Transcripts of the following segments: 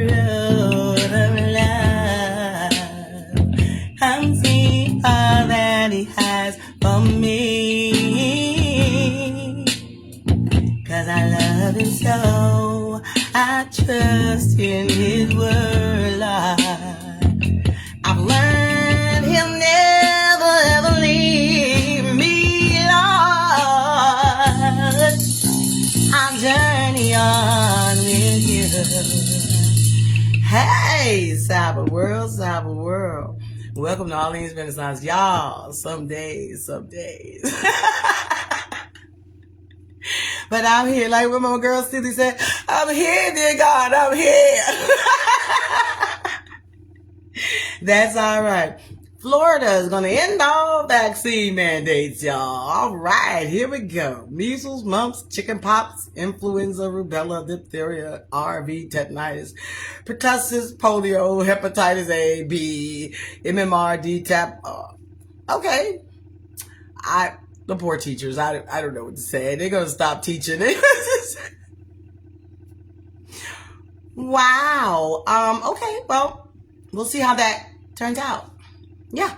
road of love. Come see all that he has for me. 'Cause I love him so, I trust in his word, Lord. I've learned he'll never ever leave me, Lord. I'll journey on with you. Hey, Cyber World, Cyber World. Welcome to Arlene's Renaissance. Y'all, some days. But I'm here, like what my girl Cindy said, I'm here, dear God, I'm here. That's all right. Florida is going to end all vaccine mandates, y'all. All right, here we go. Measles, mumps, chickenpox, influenza, rubella, diphtheria, RV, tetanitis, pertussis, polio, hepatitis A, B, MMR, DTaP. Okay. The poor teachers, I don't know what to say. They're going to stop teaching. Wow. Okay, well, we'll see how that turns out. Yeah.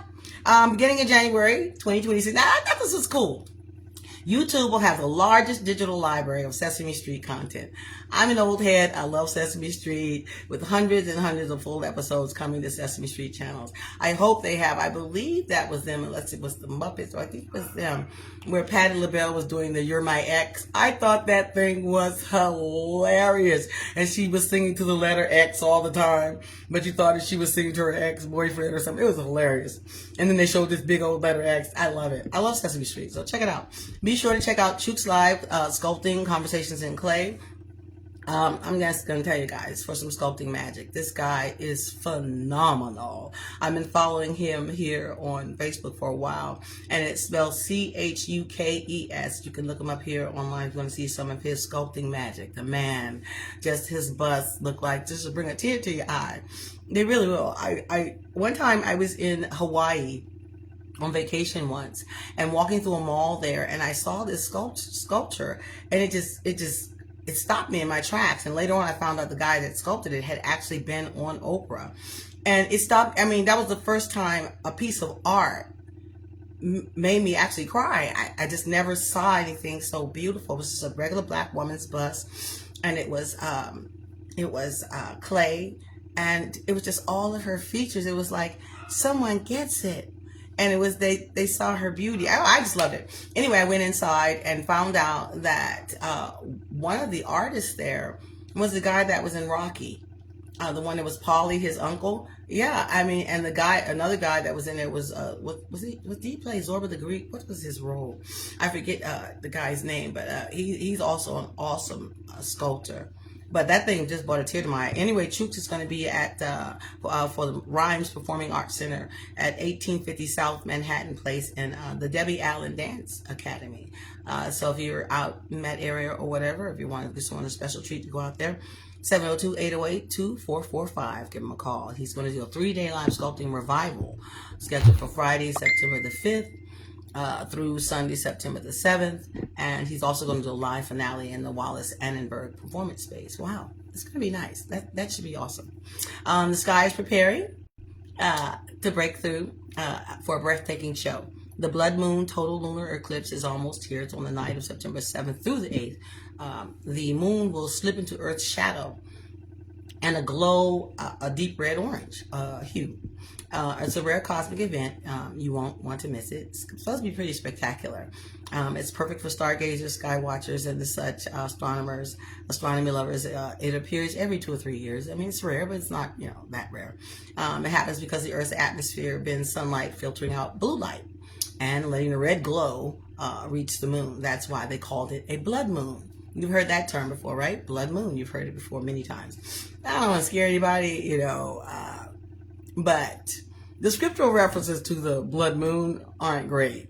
Beginning in January 2026. Now, I thought this was cool. YouTube will have the largest digital library of Sesame Street content. I'm an old head. I love Sesame Street, with hundreds and hundreds of full episodes coming to Sesame Street channels. I hope they have. I believe that was them, unless it was the Muppets, or I think it was them, where Patti LaBelle was doing the You're My Ex. I thought that thing was hilarious. And she was singing to the letter X all the time, but you thought that she was singing to her ex-boyfriend or something. It was hilarious. And then they showed this big old letter X. I love it. I love Sesame Street, so check it out. Be sure to check out Chooks Live Sculpting Conversations in Clay. I'm just going to tell you guys, for some sculpting magic, this guy is phenomenal. I've been following him here on Facebook for a while, and it's spelled Chukes. You can look him up here online if you want to see some of his sculpting magic. The man, just his bust look like, just to bring a tear to your eye. They really will. One time I was in Hawaii on vacation once, and walking through a mall there, and I saw this sculpture, and it stopped me in my tracks. And later on, I found out the guy that sculpted it had actually been on Oprah. And it stopped. I mean, that was the first time a piece of art made me actually cry. I just never saw anything so beautiful. It was just a regular black woman's bust, and it was clay, and it was just all of her features. It was like, someone gets it. And it was, they saw her beauty. I just loved it. Anyway, I went inside and found out that one of the artists there was the guy that was in Rocky. The one that was Paulie, his uncle. Yeah, I mean, and another guy that was in there was, did he play Zorba the Greek? What was his role? I forget the guy's name, but he's also an awesome sculptor. But that thing just brought a tear to my eye. Anyway, Chooks is going to be at for the Rhymes Performing Arts Center at 1850 South Manhattan Place in the Debbie Allen Dance Academy. So if you're out in that area or whatever, if you just want a special treat to go out there, 702-808-2445. Give him a call. He's going to do a 3-day live sculpting revival scheduled for Friday, September the 5th. Through Sunday, September the 7th. And he's also going to do a live finale in the Wallace Annenberg Performance Space. Wow, it's going to be nice. That should be awesome. The sky is preparing to break through for a breathtaking show. The blood moon total lunar eclipse is almost here. It's on the night of September 7th through the 8th. The moon will slip into Earth's shadow and aglow a deep red orange hue. It's a rare cosmic event. You won't want to miss it. It's supposed to be pretty spectacular. It's perfect for stargazers, sky watchers, and such astronomers, astronomy lovers. It appears every 2 or 3 years. I mean, it's rare, but it's not, that rare. It happens because the Earth's atmosphere bends sunlight filtering out blue light and letting the red glow reach the moon. That's why they called it a blood moon. You've heard that term before, right? Blood moon. You've heard it before many times. I don't want to scare anybody, but the scriptural references to the blood moon aren't great.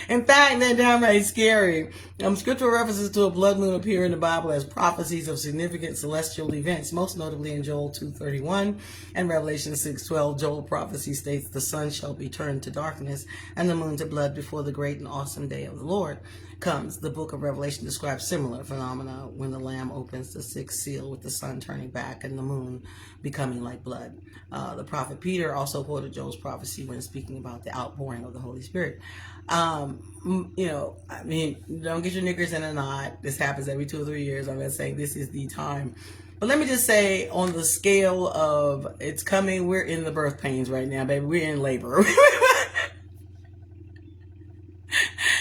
In fact, they're downright scary. Scriptural references to a blood moon appear in the Bible as prophecies of significant celestial events, most notably in Joel 2:31 and Revelation 6:12. Joel prophecy states the sun shall be turned to darkness and the moon to blood before the great and awesome day of the Lord. comes. The book of Revelation describes similar phenomena when the Lamb opens the sixth seal with the sun turning back and the moon becoming like blood. The prophet Peter also quoted Joel's prophecy when speaking about the outpouring of the Holy Spirit. Don't get your knickers in a knot. This happens every 2 or 3 years. I'm not saying this is the time. But let me just say, on the scale of it's coming, we're in the birth pains right now, baby. We're in labor.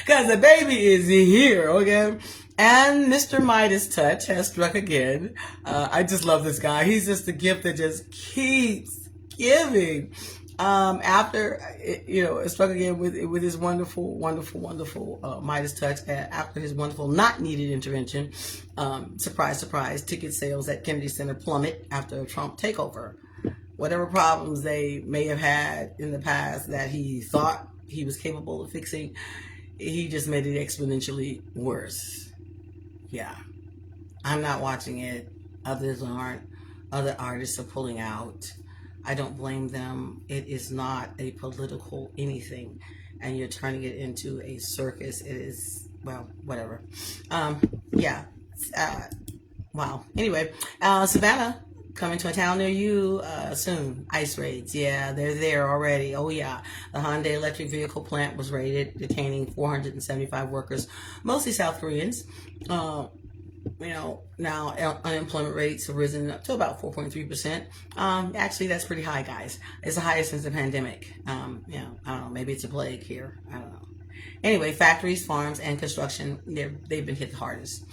Because the baby is here, okay? And Mr. Midas Touch has struck again. I just love this guy. He's just a gift that just keeps giving. After it struck again with his wonderful Midas Touch, after his wonderful not needed intervention. Surprise, surprise, ticket sales at Kennedy Center plummet after a Trump takeover. Whatever problems they may have had in the past that he thought he was capable of fixing, he just made it exponentially worse. Yeah, I'm not watching it. Others aren't. Other artists are pulling out. I don't blame them. It is not a political anything, and you're turning it into a circus. It is, well, whatever. Wow. Anyway, Savannah, coming to a town near you soon. ICE raids. Yeah, they're there already. Oh, yeah. The Hyundai electric vehicle plant was raided, detaining 475 workers, mostly South Koreans. Now unemployment rates have risen up to about 4.3%. Actually, that's pretty high, guys. It's the highest since the pandemic. I don't know. Maybe it's a plague here. I don't know. Anyway, factories, farms, and construction, they've been hit the hardest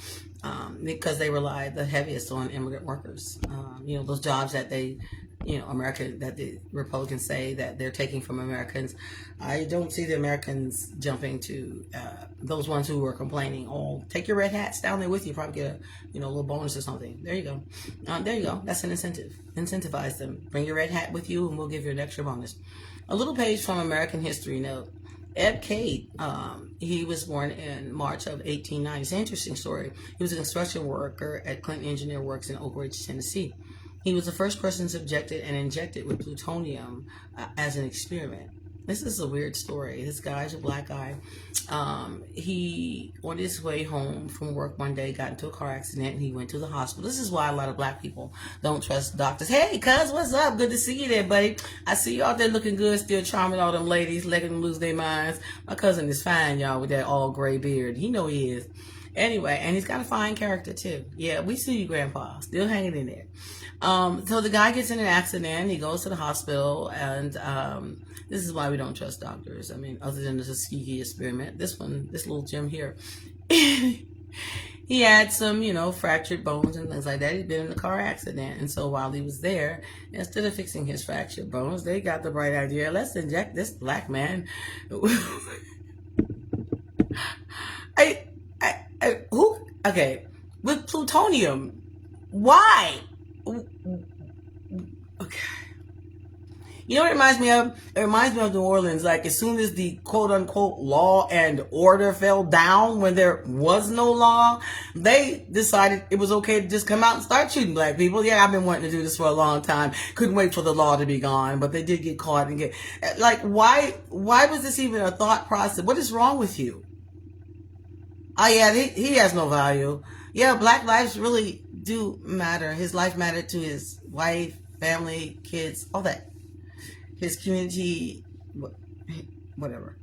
because they rely the heaviest on immigrant workers. Those jobs that that the Republicans say that they're taking from Americans. I don't see the Americans jumping to those ones who are complaining. Oh, take your red hats down there with you. Probably get a little bonus or something. There you go. That's an incentive. Incentivize them. Bring your red hat with you, and we'll give you an extra bonus. A little page from American History Note. Ed Cade, he was born in March of 1890. It's an interesting story. He was a construction worker at Clinton Engineer Works in Oak Ridge, Tennessee. He was the first person subjected and injected with plutonium as an experiment. This is a weird story. This guy's a black guy. He, on his way home from work one day, got into a car accident and he went to the hospital. This is why a lot of black people don't trust doctors. Hey, cuz, what's up? Good to see you there, buddy. I see you out there looking good, still charming all them ladies, letting them lose their minds. My cousin is fine, y'all, with that all gray beard. He know he is. Anyway, and he's got a fine character, too. Yeah, we see you, Grandpa. Still hanging in there. So the guy gets in an accident. He goes to the hospital, and this is why we don't trust doctors. I mean, other than the Tuskegee experiment, this little Jim here, he had some, fractured bones and things like that. He'd been in a car accident, and so while he was there, instead of fixing his fractured bones, they got the bright idea: let's inject this black man. Okay, with plutonium, why? Okay. You know what it reminds me of? It reminds me of New Orleans. Like, as soon as the quote-unquote law and order fell down, when there was no law, they decided it was okay to just come out and start shooting black people. Yeah, I've been wanting to do this for a long time. Couldn't wait for the law to be gone, but they did get caught and get... Like, why was this even a thought process? What is wrong with you? Oh, yeah, he has no value. Yeah, black lives really do matter. His life mattered to his wife, family, kids, all that. His community, whatever.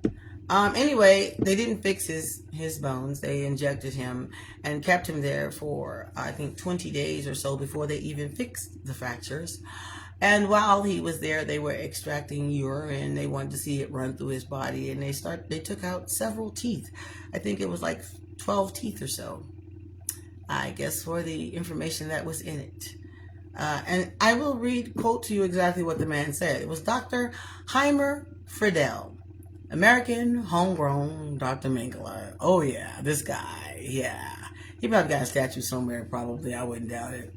Anyway, they didn't fix his bones. They injected him and kept him there for, I think, 20 days or so before they even fixed the fractures. And while he was there, they were extracting urine. They wanted to see it run through his body, and they took out several teeth. I think it was like 12 teeth or so, I guess, for the information that was in it. And I will quote to you exactly what the man said. It was Dr. Heimer Friedel, American homegrown Dr. Mengele. Oh, yeah, this guy, yeah. He probably got a statue somewhere, probably. I wouldn't doubt it.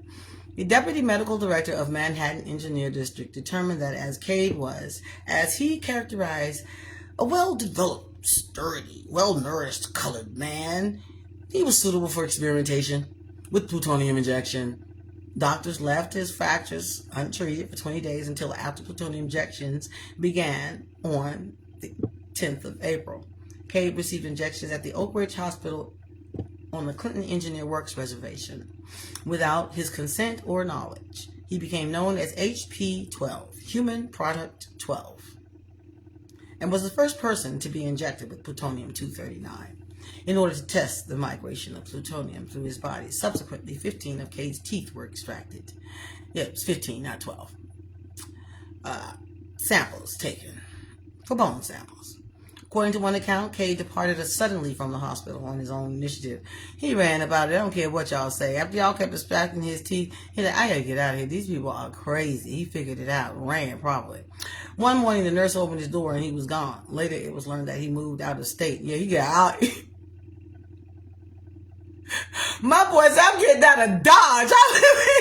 The deputy medical director of Manhattan Engineer District determined that as Cade was, as he characterized, a well-developed, sturdy, well-nourished colored man, he was suitable for experimentation with plutonium injection. Doctors left his fractures untreated for 20 days until after plutonium injections began on the 10th of April. Cade received injections at the Oak Ridge Hospital on the Clinton Engineer Works Reservation without his consent or knowledge. He became known as HP-12, Human Product 12, and was the first person to be injected with plutonium-239 in order to test the migration of plutonium through his body. Subsequently, 15 of Cade's teeth were extracted. Yeah, it was 15, not 12. Samples taken for bone samples. According to one account, Cade departed suddenly from the hospital on his own initiative. He ran about it. I don't care what y'all say. After y'all kept extracting his teeth, he's like, I gotta get out of here. These people are crazy. He figured it out, ran probably. One morning, the nurse opened his door and he was gone. Later, it was learned that he moved out of state. Yeah, he got out. My boys, I'm getting out of Dodge.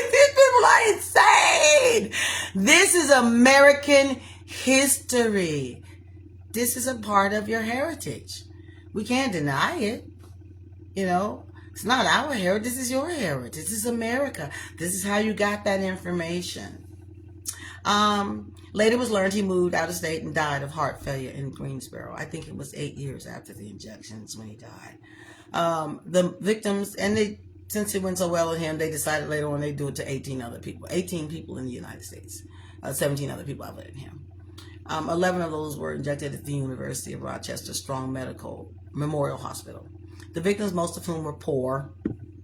These people are insane. This is American history. This is a part of your heritage. We can't deny it. You know, it's not our heritage. This is your heritage. This is America. This is how you got that information. Later it was learned he moved out of state and died of heart failure in Greensboro. I think it was 8 years after the injections when he died. The victims, and since it went so well with him, they decided later on they'd do it to 18 other people. 18 people in the United States. 17 other people other than him. 11 of those were injected at the University of Rochester Strong Medical Memorial Hospital. The victims, most of whom were poor,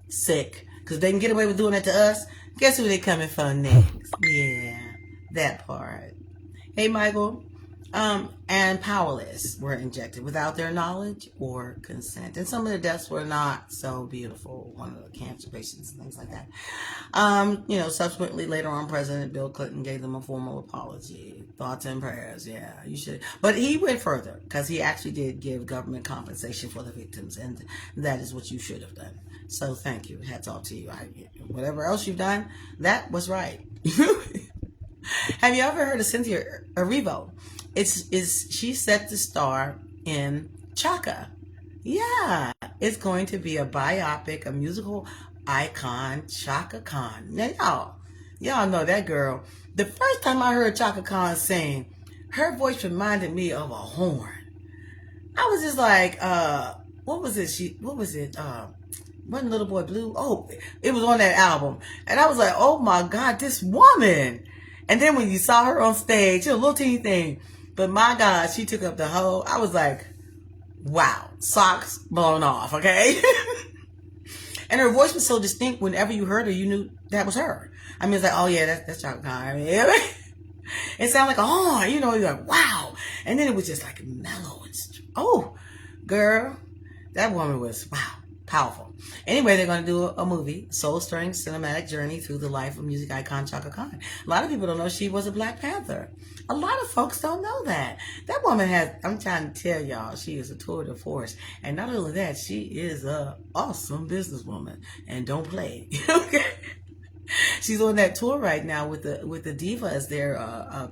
sick, because they can get away with doing it to us. Guess who they coming for next? Yeah, that part. Hey, Michael. And powerless were injected without their knowledge or consent. And some of the deaths were not so beautiful. One of the cancer patients and things like that. Subsequently, later on, President Bill Clinton gave them a formal apology. Thoughts and prayers. Yeah, you should. But he went further because he actually did give government compensation for the victims. And that is what you should have done. So thank you. Hats off to you. Whatever else you've done, that was right. Have you ever heard of Cynthia Erivo? She's set to star in Chaka. Yeah, it's going to be a biopic, a musical icon, Chaka Khan. Now, y'all know that girl. The first time I heard Chaka Khan sing, her voice reminded me of a horn. I was just like, what was it? Wasn't Little Boy Blue? Oh, it was on that album. And I was like, oh my God, this woman. And then when you saw her on stage, a little teeny thing. But my God, she took up the whole, I was like, wow, socks blown off, okay? And her voice was so distinct, whenever you heard her, you knew that was her. I mean, it's like, oh yeah, that's Chaka Khan. I mean, it sounded like a horn, you're like, wow. And then it was just like mellow and, oh, girl, that woman was, wow, powerful. Anyway, they're going to do a movie, soul-stirring cinematic journey through the life of music icon Chaka Khan. A lot of people don't know she was a Black Panther. A lot of folks don't know that. That woman has, I'm trying to tell y'all, she is a tour de force. And not only that, she is an awesome businesswoman. And don't play. Okay? She's on that tour right now with the divas there,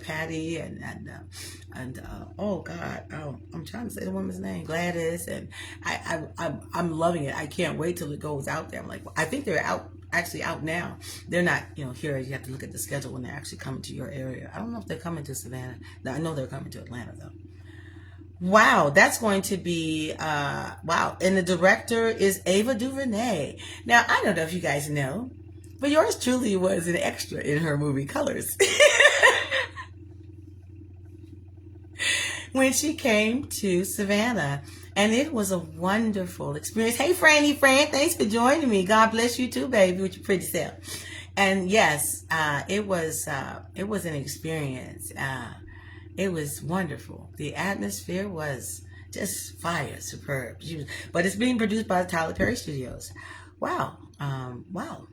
Patty and oh God, I'm trying to say the woman's name, Gladys, and I'm loving it. I can't wait till it goes out there. I'm like, I think they're actually out now. They're not, here. You have to look at the schedule when they're actually coming to your area. I don't know if they're coming to Savannah. I know they're coming to Atlanta though. Wow, that's going to be, wow. And the director is Ava DuVernay. Now, I don't know if you guys know, but yours truly was an extra in her movie Colors. When she came to Savannah. And it was a wonderful experience. Hey, Franny Fran, thanks for joining me. God bless you too, baby, with your pretty self. And yes, it was an experience. It was wonderful. The atmosphere was just fire, superb. But it's being produced by the Tyler Perry Studios. Wow. Wow.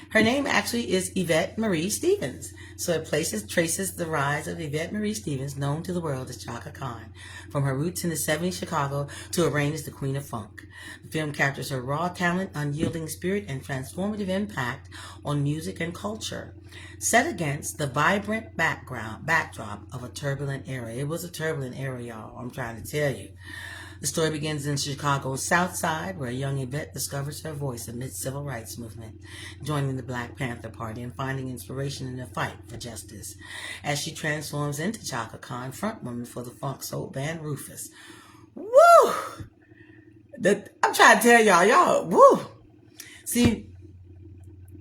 Her name actually is Yvette Marie Stevens. So it traces the rise of Yvette Marie Stevens, known to the world as Chaka Khan, from her roots in the 70s Chicago to her reign as the Queen of Funk. The film captures her raw talent, unyielding spirit, and transformative impact on music and culture, set against the vibrant backdrop of a turbulent era. It was a turbulent era, y'all, I'm trying to tell you. The story begins in Chicago's South Side, where a young Yvette discovers her voice amidst civil rights movement, joining the Black Panther Party and finding inspiration in the fight for justice, as she transforms into Chaka Khan, frontwoman for the funk soul band Rufus. Woo! woo. I'm trying to tell y'all, woo. See,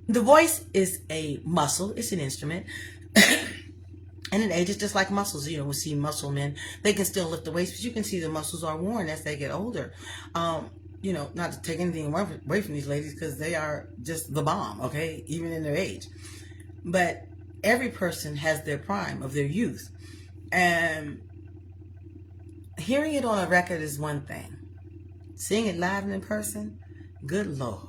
the voice is a muscle. It's an instrument. And it ages just like muscles. We see muscle men. They can still lift the weights, but you can see the muscles are worn as they get older. Not to take anything away from these ladies, because they are just the bomb, okay? Even in their age. But every person has their prime of their youth. And hearing it on a record is one thing. Seeing it live and in person, good Lord.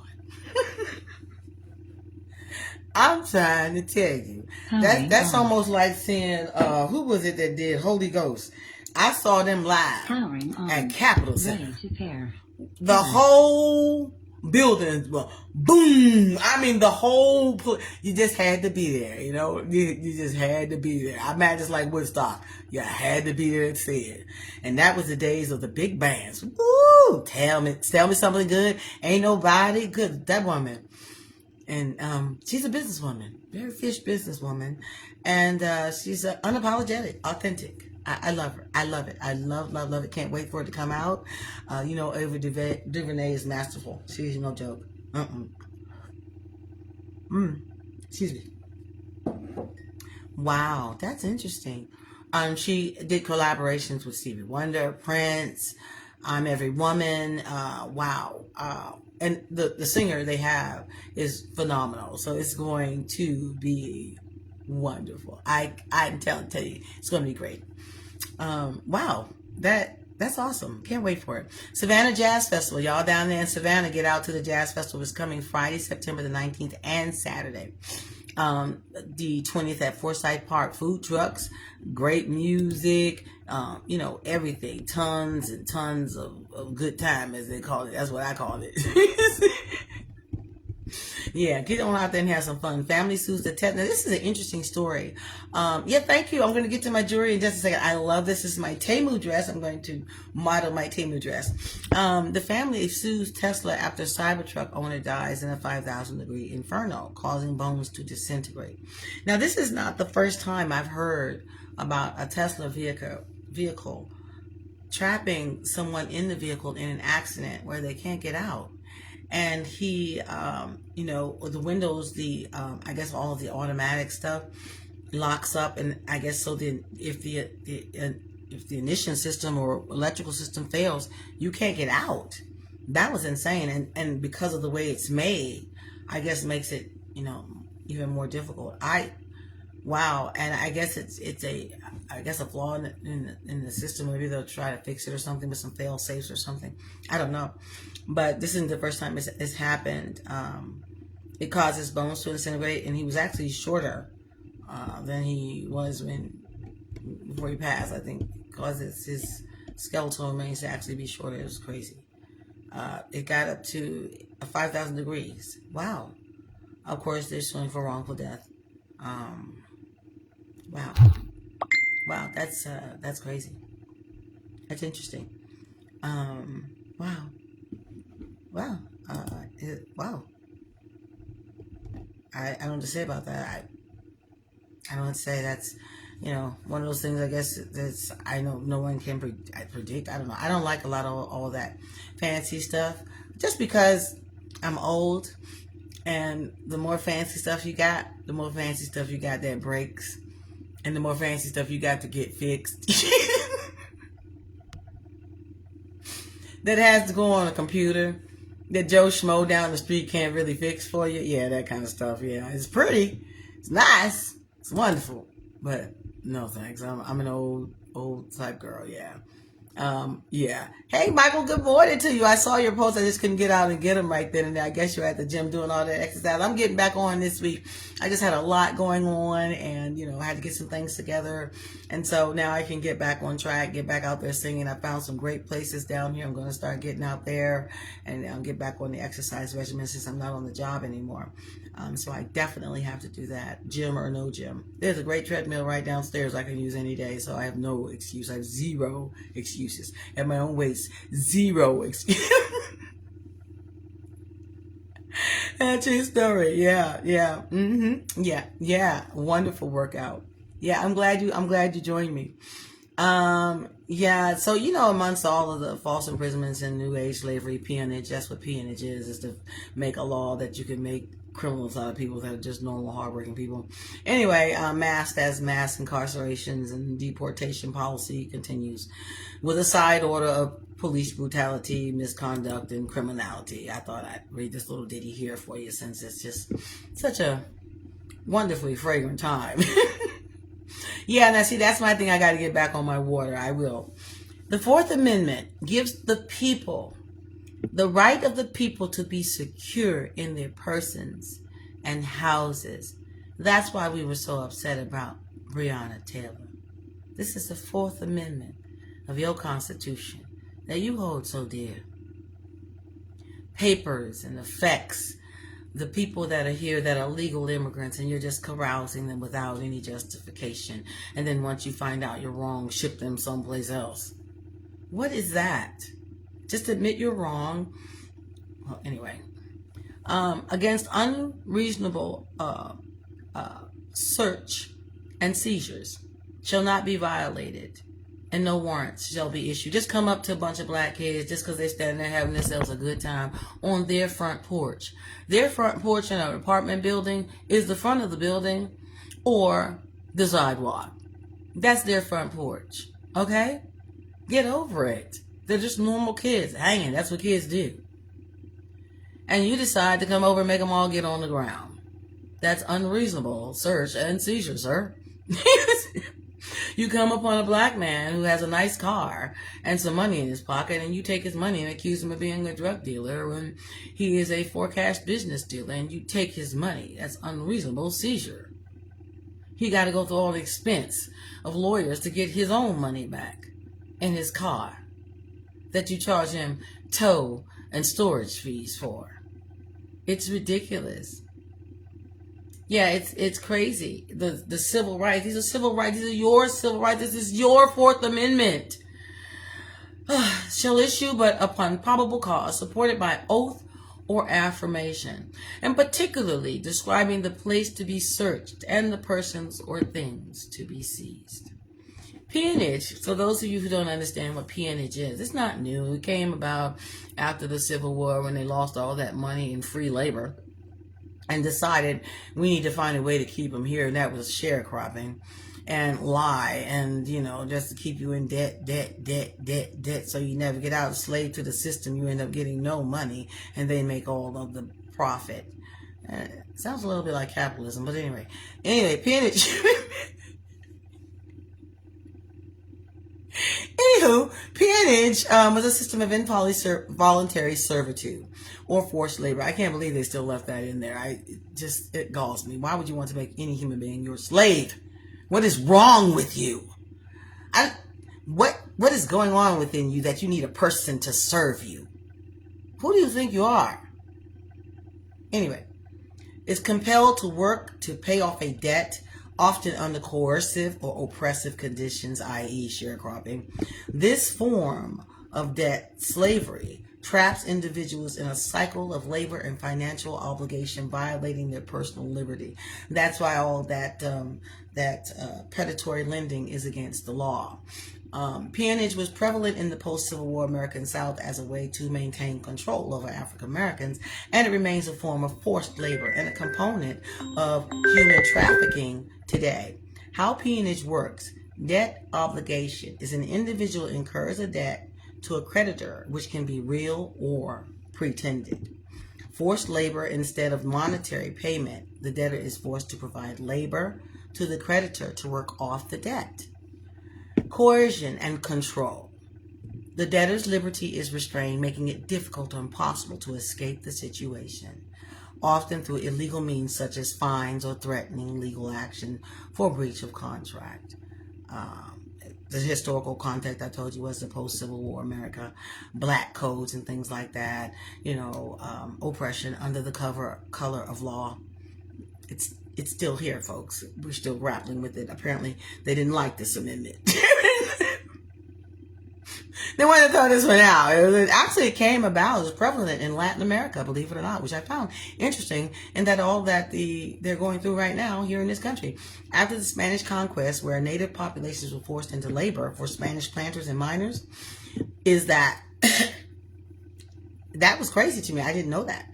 I'm trying to tell you. That's almost like seeing, who was it that did Holy Ghost? I saw them live at Capitol Center. The whole building, boom. I mean, the whole, you just had to be there, you just had to be there. I imagine it's like Woodstock. You had to be there to see it. And that was the days of the big bands. Woo! Tell me something good. Ain't nobody good. That woman. And she's a businesswoman, very fish businesswoman. And she's unapologetic, authentic. I love her. I love it. I love it. Can't wait for it to come out. Ava DuVernay is masterful. She's no joke. Excuse me. Wow, that's interesting. She did collaborations with Stevie Wonder, Prince, I'm Every Woman. Wow. And the singer they have is phenomenal. So it's going to be wonderful. I can tell you, it's going to be great. Wow, that's awesome. Can't wait for it. Savannah Jazz Festival. Y'all down there in Savannah, get out to the Jazz Festival. It's coming Friday, September the 19th and Saturday. The 20th at Forsyth Park. Food trucks, great music, everything. Tons and tons of good time, as they call it. That's what I call it. Yeah, get on out there and have some fun. Family sues the test. Now, this is an interesting story. Thank you. I'm going to get to my jewelry in just a second. I love this. This is my Temu dress. I'm going to model my Temu dress. The family sues Tesla after Cybertruck owner dies in a 5,000-degree inferno, causing bones to disintegrate. Now, this is not the first time I've heard about a Tesla vehicle trapping someone in the vehicle in an accident where they can't get out. And he, the windows, I guess all of the automatic stuff locks up, and I guess so. Then, if the ignition system or electrical system fails, you can't get out. That was insane, and because of the way it's made, I guess makes it even more difficult. Wow, and I guess it's a flaw in the system. Maybe they'll try to fix it or something with some fail safes or something. I don't know. But this isn't the first time it's happened. It caused his bones to disintegrate, and he was actually shorter than he was before he passed. I think because his skeletal remains to actually be shorter. It was crazy. It got up to 5,000 degrees. Wow. Of course, they're suing for wrongful death. Wow. Wow, that's crazy. That's interesting. Wow. Wow. Wow. I don't know what to say about that. I don't know what to say. That's, one of those things, I guess, that's, I know no one can predict. I don't know. I don't like a lot of all that fancy stuff just because I'm old, and the more fancy stuff you got, the more fancy stuff you got that breaks, and the more fancy stuff you got to get fixed. That has to go on a computer that Joe Schmo down the street can't really fix for you. Yeah, that kind of stuff. Yeah, it's pretty, it's nice, it's wonderful, but no thanks. I'm an old type girl. Yeah. Yeah. Hey, Michael, good morning to you. I saw your post. I just couldn't get out and get them right then and there. I guess you're at the gym doing all that exercise. I'm getting back on this week. I just had a lot going on, and, I had to get some things together. And so now I can get back on track, get back out there singing. I found some great places down here. I'm going to start getting out there and get back on the exercise regimen since I'm not on the job anymore. So I definitely have to do that, gym or no gym. There's a great treadmill right downstairs I can use any day, so I have no excuse. I have zero excuses. At my own weights, zero excuse. That's his story. Yeah. Yeah. Wonderful workout. Yeah, I'm glad you joined me. Yeah, so amongst all of the false imprisonments and New Age slavery, peonage, that's what peonage is to make a law that you can make criminals out of people that are just normal, hardworking people. Anyway, masked as mass incarcerations and deportation policy continues with a side order of police brutality, misconduct, and criminality. I thought I'd read this little ditty here for you since it's just such a wonderfully fragrant time. Yeah, now see, that's my thing. I got to get back on my water. I will. The Fourth Amendment gives the people the right of the people to be secure in their persons and houses. That's why we were so upset about Breonna Taylor. This is the Fourth Amendment of your Constitution that you hold so dear. Papers and effects. The people that are here that are legal immigrants, and you're just carousing them without any justification. And then once you find out you're wrong, ship them someplace else. What is that? Just admit you're wrong. Well, anyway. Against unreasonable search and seizures shall not be violated, and no warrants shall be issued. Just come up to a bunch of black kids just because they're standing there having themselves a good time on their front porch. Their front porch in an apartment building is the front of the building or the sidewalk. That's their front porch. Okay? Get over it. They're just normal kids hanging. That's what kids do. And you decide to come over and make them all get on the ground. That's unreasonable search and seizure, sir. You come upon a black man who has a nice car and some money in his pocket, and you take his money and accuse him of being a drug dealer when he is a forecast business dealer, and you take his money. That's unreasonable seizure. He got to go through all the expense of lawyers to get his own money back in his car that you charge him tow and storage fees for. It's ridiculous. Yeah, it's crazy. The civil rights. These are civil rights. These are your civil rights. This is your Fourth Amendment. Shall issue but upon probable cause, supported by oath or affirmation, and particularly describing the place to be searched and the persons or things to be seized. Peonage, so those of you who don't understand what peonage is, it's not new. It came about after the Civil War when they lost all that money in free labor and decided we need to find a way to keep them here, and that was sharecropping and lie and, just to keep you in debt, so you never get out. Slave to the system, you end up getting no money, and they make all of the profit. Sounds a little bit like capitalism, but anyway, peonage. Anywho, peonage was a system of involuntary servitude or forced labor. I can't believe they still left that in there. It galls me. Why would you want to make any human being your slave? What is wrong with you? What is going on within you that you need a person to serve you? Who do you think you are? Anyway, is compelled to work to pay off a debt, often under coercive or oppressive conditions, i.e. sharecropping. This form of debt slavery traps individuals in a cycle of labor and financial obligation, violating their personal liberty. That's why all that predatory lending is against the law. Peonage was prevalent in the post-Civil War American South as a way to maintain control over African Americans, and it remains a form of forced labor and a component of human trafficking today. How peonage works: debt obligation is an individual incurs a debt to a creditor, which can be real or pretended. Forced labor, instead of monetary payment, the debtor is forced to provide labor to the creditor to work off the debt. Coercion and control. The debtor's liberty is restrained, making it difficult or impossible to escape the situation, often through illegal means such as fines or threatening legal action for breach of contract. The historical context I told you was the post-Civil War America, black codes and things like that, oppression under the color of law. It's still here, folks. We're still grappling with it. Apparently, they didn't like this amendment. They wanted to throw this one out. It came about. It was prevalent in Latin America, believe it or not, which I found interesting. And that all that they're going through right now here in this country. After the Spanish conquest, where native populations were forced into labor for Spanish planters and miners, is that that was crazy to me. I didn't know that.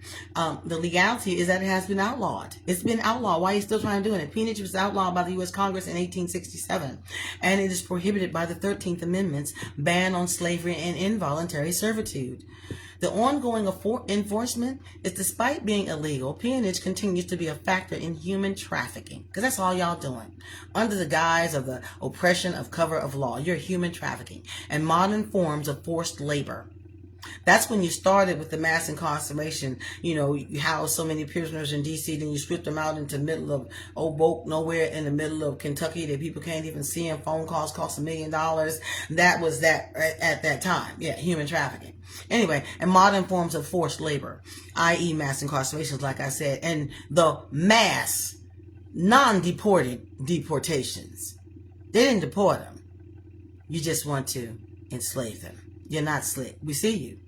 The legality is that it has been outlawed. It's been outlawed. Why are you still trying to do it? Peonage was outlawed by the U.S. Congress in 1867, and it is prohibited by the 13th Amendment's ban on slavery and involuntary servitude. The ongoing enforcement is, despite being illegal, peonage continues to be a factor in human trafficking. Because that's all y'all doing. Under the guise of the oppression of cover of law, you're human trafficking and modern forms of forced labor. That's when you started with the mass incarceration. You know, you housed so many prisoners in D.C., then you stripped them out into the middle of Oboke, nowhere in the middle of Kentucky that people can't even see, and phone calls cost $1 million. That was that at that time. Yeah, human trafficking. Anyway, and modern forms of forced labor, i.e. mass incarcerations, like I said, and the mass non-deported deportations. They didn't deport them. You just want to enslave them. You're not slick. We see you.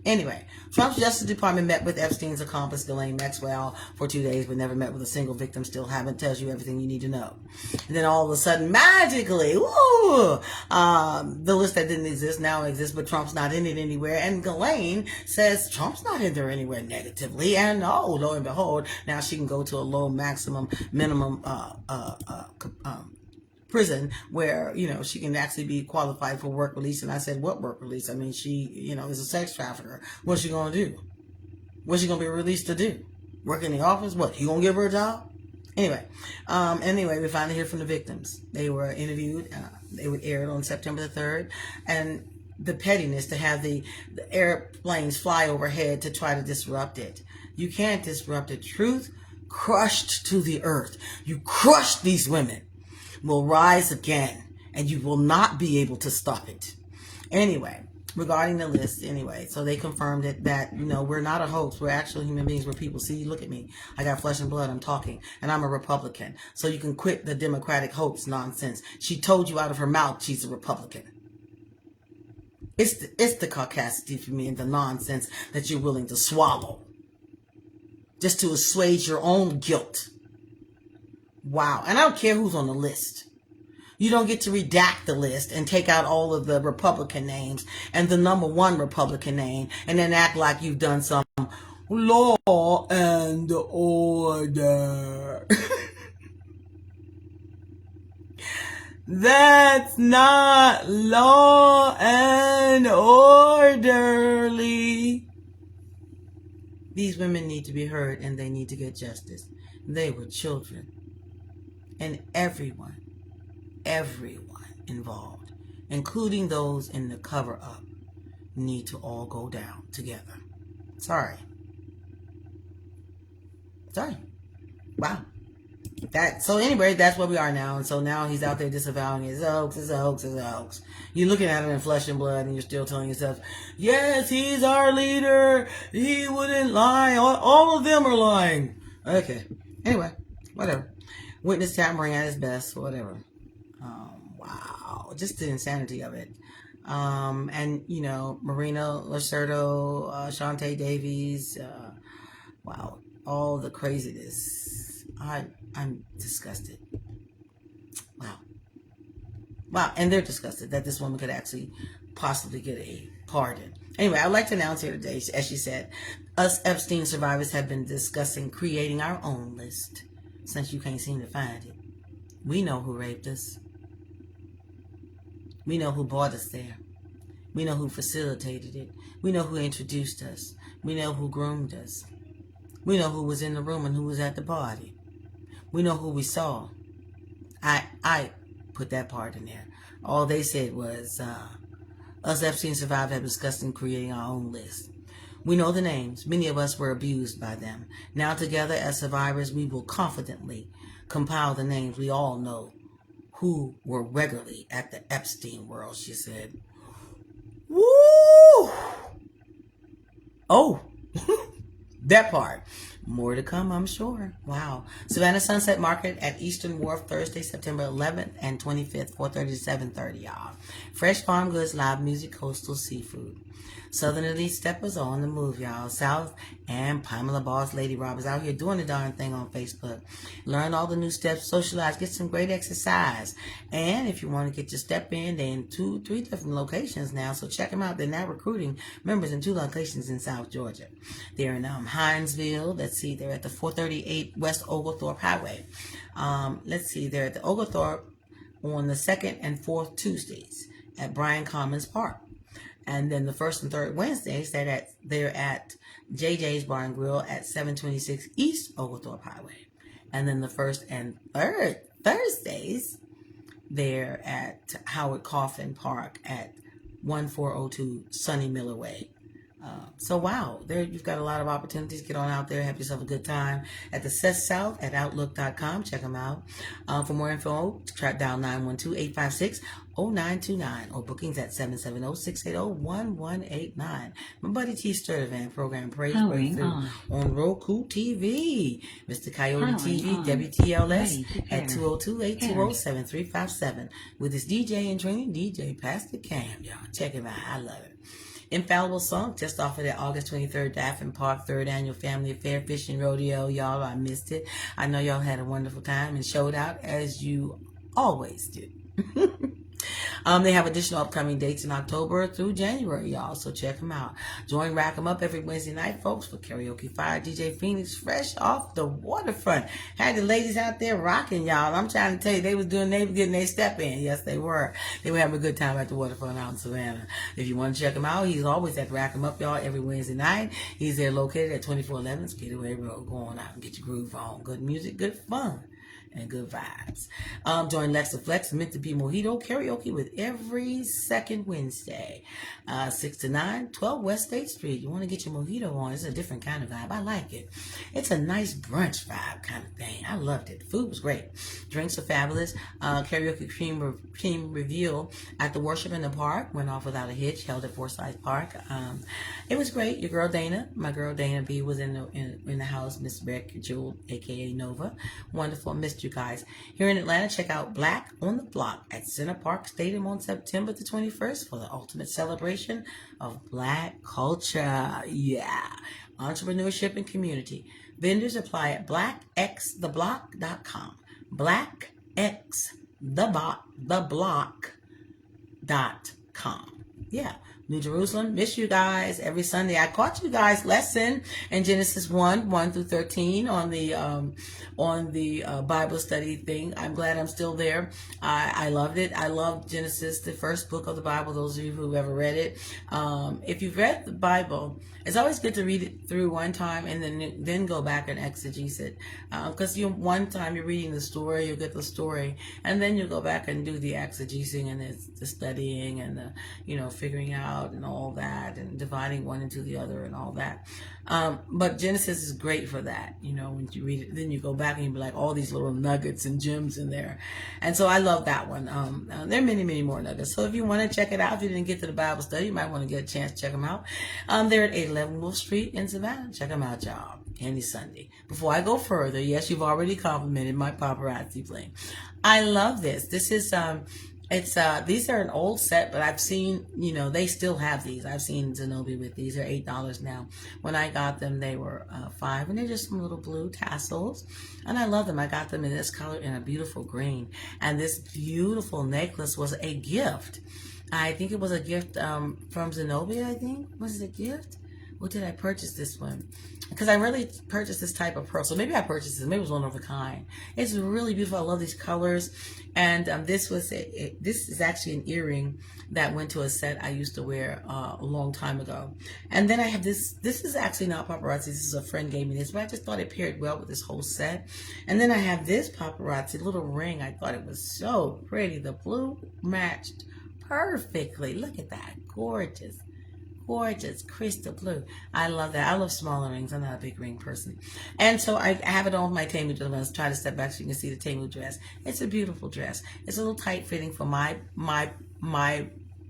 Anyway, Trump's Justice Department met with Epstein's accomplice, Ghislaine Maxwell, for 2 days, but never met with a single victim. Still haven't. Tells you everything you need to know. And then all of a sudden, magically, the list that didn't exist now exists, but Trump's not in it anywhere. And Ghislaine says Trump's not in there anywhere negatively. And lo and behold, now she can go to a low minimum prison where, you know, she can actually be qualified for work release. And I said, what work release? I mean, she, you know, is a sex trafficker. What's she going to do? What's she going to be released to do? Work in the office? What? You going to give her a job? Anyway, we finally hear from the victims. They were interviewed. They were aired on September the 3rd. And the pettiness to have the airplanes fly overhead to try to disrupt it. You can't disrupt it. Truth crushed to the earth. You crushed these women. Will rise again, and you will not be able to stop it. Anyway, regarding the list, so they confirmed it that, you know, we're not a hoax. We're actual human beings. We're people. See, look at me. I got flesh and blood. I'm talking, and I'm a Republican. So you can quit the Democratic hoax nonsense. She told you out of her mouth she's a Republican. It's the caucasity for me and the nonsense that you're willing to swallow just to assuage your own guilt. Wow. And I don't care who's on the list. You don't get to redact the list and take out all of the Republican names and the number one Republican name and then act like you've done some law and order. That's not law and orderly. These women need to be heard and they need to get justice. They were children. And everyone involved, including those in the cover-up, need to all go down together. Sorry. Wow. So anyway, that's where we are now. And so now he's out there disavowing it. It's a hoax. You're looking at him in flesh and blood and you're still telling yourself, yes, he's our leader. He wouldn't lie. All of them are lying. Okay. Anyway, whatever. Witness tampering at his best, whatever. Wow. Just the insanity of it. And, you know, Marina Lacerdo, Shantae Davies, wow. All the craziness. I'm disgusted. Wow. And they're disgusted that this woman could actually possibly get a pardon. Anyway, I'd like to announce here today, as she said, us Epstein survivors have been discussing creating our own list. Since you can't seem to find it. We know who raped us. We know who brought us there. We know who facilitated it. We know who introduced us. We know who groomed us. We know who was in the room and who was at the party. We know who we saw. I put that part in there. All they said was, us Epstein survivors have discussed creating our own list. We know the names. Many of us were abused by them. Now together as survivors, we will confidently compile the names. We all know who were regularly at the Epstein world, she said. Woo! Oh, that part. More to come, I'm sure. Wow. Savannah Sunset Market at Eastern Wharf, Thursday, September 11th and 25th, 4:30 to 7:30, y'all. Fresh farm goods, live music, coastal seafood. Southern Elite Steppers are on the move, y'all. South and Pamela Boss Lady Roberts out here doing the darn thing on Facebook. Learn all the new steps, socialize, get some great exercise. And if you want to get your step in, they're in 3 different locations now. So check them out. They're now recruiting members in 2 locations in South Georgia. They're in Hinesville. Let's see, they're at the 438 West Oglethorpe Highway. Let's see, they're at the Oglethorpe on the 2nd and 4th Tuesdays at Bryan Commons Park. And then the 1st and 3rd Wednesdays, they're at JJ's Bar and Grill at 726 East Oglethorpe Highway. And then the 1st and 3rd Thursdays, they're at Howard Coffin Park at 1402 Sunny Miller Way. So wow, there you've got a lot of opportunities. Get on out there, have yourself a good time at the Seth South at Outlook.com. Check them out. For more info, track down 912-856-0929 or bookings at 770-680-1189. My buddy T. Sturtevant program Praise Breakthrough on Roku TV. Mr. Coyote TV, WTLS at 202-820-7357 with his DJ and training, DJ Pastor Cam. Y'all check him out. I love it. Infallible Song just offered at August 23rd, Daffin Park, 3rd Annual Family Affair Fishing Rodeo. Y'all, I missed it. I know y'all had a wonderful time and showed out as you always do. They have additional upcoming dates in October through January, y'all, so check them out. Join Rack 'em Up every Wednesday night, folks, for Karaoke Fire. DJ Phoenix, fresh off the waterfront. Had the ladies out there rocking, y'all. I'm trying to tell you, they were getting their step in. Yes, they were. They were having a good time at the waterfront out in Savannah. If you want to check him out, he's always at Rack 'em Up, y'all, every Wednesday night. He's there located at 2411 Skidaway Road. Go on out and get your groove on. Good music, good fun, and good vibes. Join Lexa Flex, Meant to Be Mojito karaoke with every second Wednesday, 6 to 9, 12 West State Street. You want to get your mojito on. It's a different kind of vibe. I like it. It's a nice brunch vibe kind of thing. I loved it. The food was great. Drinks are fabulous. Karaoke cream reveal at the Worship in the Park went off without a hitch, held at Forsyth Park. It was great. Your girl Dana, my girl Dana B, was in the house. Miss Beck Jewel, aka Nova. Wonderful. Missed you guys. Here in Atlanta, check out Black on the Block at Center Park Stadium on September the 21st for the ultimate celebration of Black culture. Yeah. Entrepreneurship and community. Vendors apply at blackxtheblock.com. blackxtheblock.com. Yeah. New Jerusalem, miss you guys every Sunday. I caught you guys lesson in Genesis 1 through 13 on the Bible study thing. I'm glad I'm still there. I loved it. I love Genesis, the first book of the Bible. Those of you who've ever read it, if you've read the Bible, it's always good to read it through one time and then go back and exegese it. Because one time you're reading the story, you'll get the story, and then you'll go back and do the exegesing and the studying and the figuring out and all that and dividing one into the other and all that. But Genesis is great for that. When you read it, then you go back and you be like, all these little nuggets and gems in there. And so I love that one. There are many, many more nuggets. So if you want to check it out, if you didn't get to the Bible study, you might want to get a chance to check them out. They're at 811 Wolf Street in Savannah. Check them out, y'all. Any Sunday. Before I go further, yes, you've already complimented my paparazzi playing. I love this. This is, these are an old set, but I've seen, they still have these. I've seen Zenobia with these. They're $8 now. When I got them, they were $5, and they're just some little blue tassels, and I love them. I got them in this color in a beautiful green, and this beautiful necklace was a gift. I think it was a gift from Zenobia, I think. Was it a gift? Or did I purchase this one? Because I really purchased this type of pearl. So maybe I purchased this. Maybe it was one of a kind. It's really beautiful. I love these colors. And this is actually an earring that went to a set I used to wear a long time ago. And then I have this. This is actually not paparazzi. This is a friend gave me this. But I just thought it paired well with this whole set. And then I have this paparazzi little ring. I thought it was so pretty. The blue matched perfectly. Look at that. Gorgeous. Gorgeous crystal blue. I love that. I love smaller rings. I'm not a big ring person. And so I have it on my Temu dress. Let's try to step back so you can see the Temu dress. It's a beautiful dress. It's a little tight fitting for my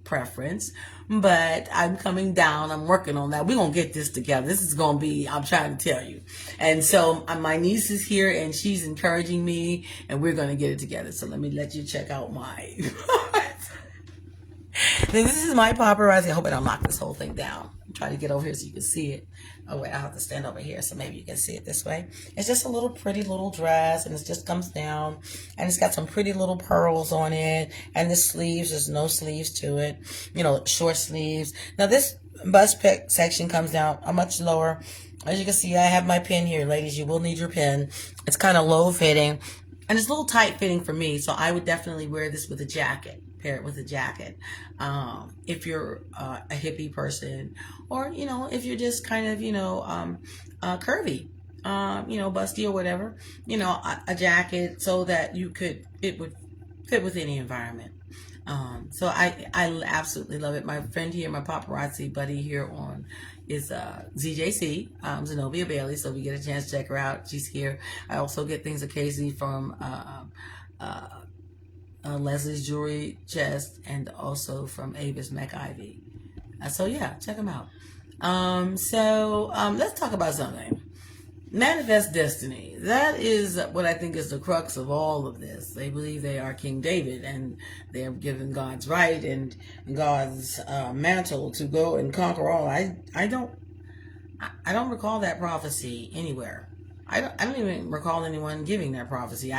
preference, but I'm coming down. I'm working on that. We're going to get this together. This is going to be, I'm trying to tell you. And so my niece is here and she's encouraging me and we're going to get it together. So let me let you check out my, this is my paparazzi. I hope I don't knock this whole thing down. I'm trying to get over here so you can see it. Oh wait, I'll have to stand over here so maybe you can see it this way. It's just a little pretty little dress and it just comes down and it's got some pretty little pearls on it. And the sleeves, there's no sleeves to it. You know, short sleeves. Now this bust section comes down much lower. As you can see, I have my pin here, ladies. You will need your pin. It's kind of low fitting and it's a little tight fitting for me. So I would definitely wear this with a jacket. Pair it with a jacket. If you're a hippie person, or you know, if you're just kind of curvy, busty or whatever, a jacket so that it would fit with any environment. So I absolutely love it. My friend here, my paparazzi buddy here is ZJC, Zenobia Bailey. So if you get a chance to check her out, she's here. I also get things occasionally from Leslie's Jewelry Chest and also from Avis McIvy. So yeah, check them out. Let's talk about something. Manifest destiny. That is what I think is the crux of all of this. They believe they are King David and they're given God's right and God's mantle to go and conquer all. I don't recall that prophecy anywhere. I don't even recall anyone giving that prophecy.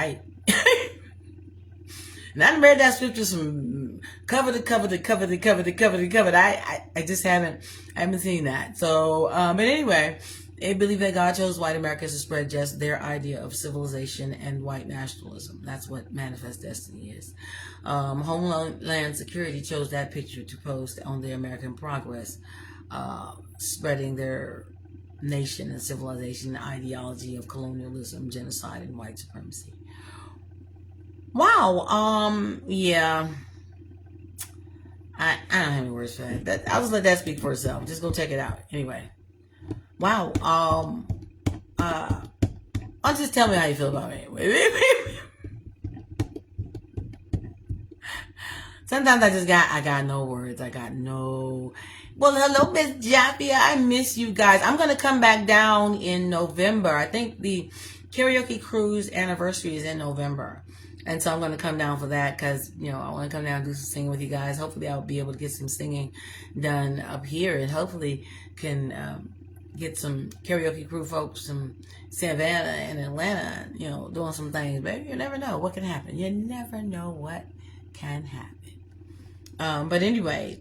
And I read that scripture from cover to cover to cover to cover to cover to cover. I just haven't seen that. So, but anyway, they believe that God chose white Americans to spread just their idea of civilization and white nationalism. That's what Manifest Destiny is. Homeland Security chose that picture to post on their American Progress, spreading their nation and civilization ideology of colonialism, genocide, and white supremacy. Wow. Yeah. I don't have any words for that. I'll just let that speak for itself. Just go check it out. Anyway. Wow. Just tell me how you feel about it. Sometimes I got no words. Well, hello, Miss Jaffia. I miss you guys. I'm going to come back down in November. I think the karaoke cruise anniversary is in November. And so I'm going to come down for that because, I want to come down and do some singing with you guys. Hopefully I'll be able to get some singing done up here and hopefully can get some karaoke crew folks from Savannah and Atlanta, doing some things. But you never know what can happen. You never know what can happen. But anyway,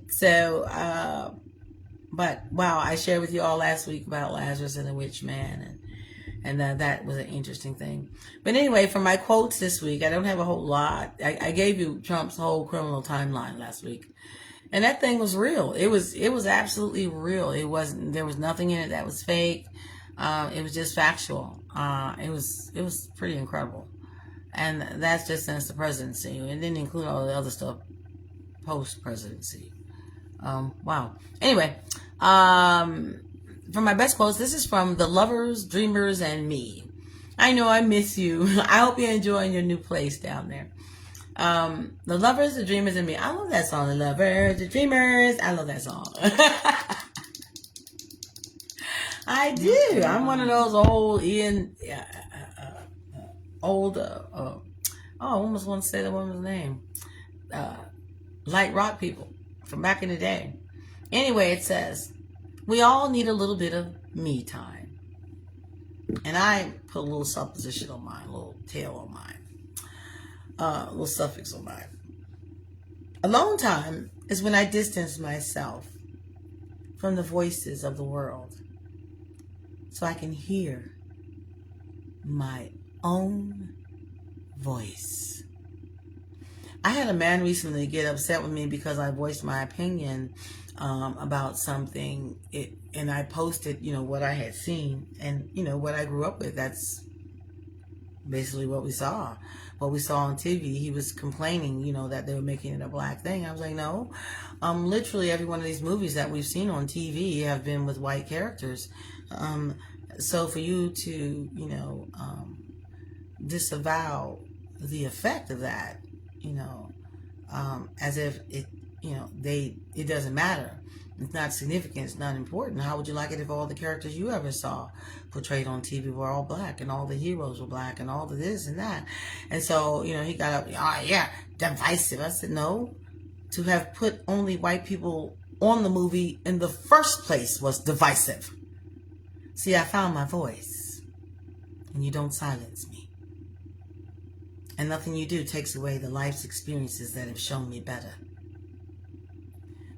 but wow, I shared with you all last week about Lazarus and the witch man and that was an interesting thing. But anyway, for my quotes this week, I don't have a whole lot. I gave you Trump's whole criminal timeline last week. And that thing was real. It was absolutely real. There was nothing in it that was fake. It was just factual. It was pretty incredible. And that's just since the presidency. It didn't include all the other stuff post-presidency. Wow. Anyway, for my best quotes, this is from The Lovers, Dreamers, and Me. I know I miss you. I hope you're enjoying your new place down there. The Lovers, the Dreamers, and Me. I love that song. The Lovers, the Dreamers. I love that song. I do. I'm one of those old I almost want to say the woman's name. Light rock people from back in the day. Anyway, it says, we all need a little bit of me time. And I put a little supposition on mine, a little tail on mine, a little suffix on mine. Alone time is when I distance myself from the voices of the world so I can hear my own voice. I had a man recently get upset with me because I voiced my opinion about something, and I posted, what I had seen and, what I grew up with. That's basically what we saw on TV. He was complaining, that they were making it a black thing. I was like, no, literally every one of these movies that we've seen on TV have been with white characters. So for you to, disavow the effect of that, as if it doesn't matter. It's not significant. It's not important. How would you like it if all the characters you ever saw portrayed on TV were all black and all the heroes were black and all the this and that? And so, he got up, oh yeah, divisive. I said, no, to have put only white people on the movie in the first place was divisive. See, I found my voice, and you don't silence me. And nothing you do takes away the life's experiences that have shown me better.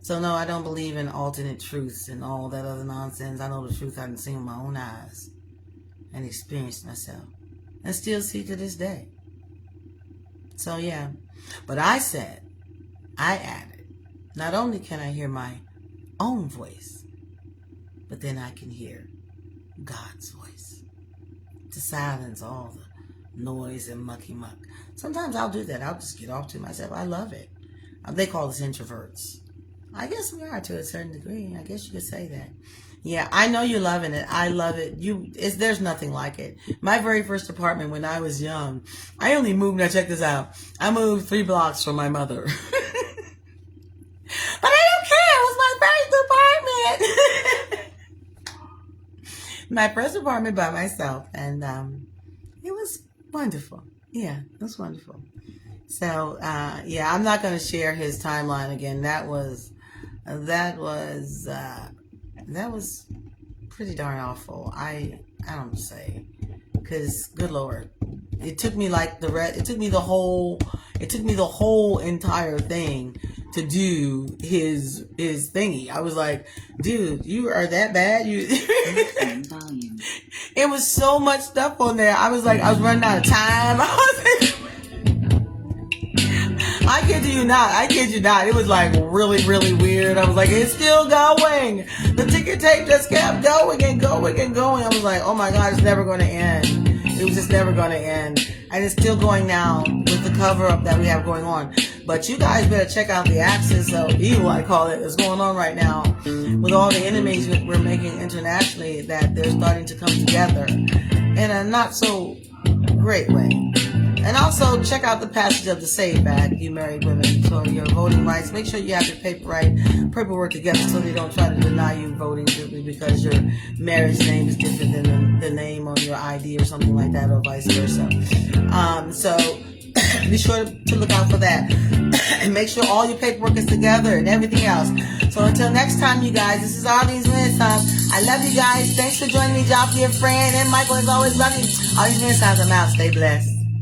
So no, I don't believe in alternate truths and all that other nonsense. I know the truth I can see with my own eyes and experienced myself and still see to this day. So yeah, but I added, not only can I hear my own voice, but then I can hear God's voice to silence all the noise and mucky muck. Sometimes I'll do that. I'll just get off to myself. I love it. They call us introverts. I guess we are to a certain degree. I guess you could say that. Yeah, I know you're loving it. I love it. There's nothing like it. My very first apartment when I was young, I only moved, now check this out, I moved 3 blocks from my mother. But I don't care. It was my first apartment. My first apartment by myself. And it was wonderful. Yeah, it was wonderful. So, yeah, I'm not going to share his timeline again. That was pretty darn awful. I don't say, because good Lord, it took me the whole entire thing to do his thingy. I was like, dude, you are that bad? It was so much stuff on there. I was running out of time. I kid you not. It was really, really weird. I was like, it's still going. The ticker tape just kept going and going and going. I was like, oh my God, it's never going to end. It was just never going to end. And it's still going now with the cover up that we have going on. But you guys better check out the axis of evil, I call it, that's going on right now with all the enemies that we're making internationally, that they're starting to come together in a not so great way. And also check out the passage of the SAVE Act, you married women, for your voting rights. Make sure you have your paperwork together so they don't try to deny you voting simply because your marriage name is different than the name on your ID or something like that, or vice versa. So be sure to look out for that. And make sure all your paperwork is together and everything else. So until next time, you guys, this is Arlene's Renaissance. I love you guys. Thanks for joining me, Joffrey, your friend. And Michael, as always, love you. Arlene's Renaissance, I'm out. Stay blessed.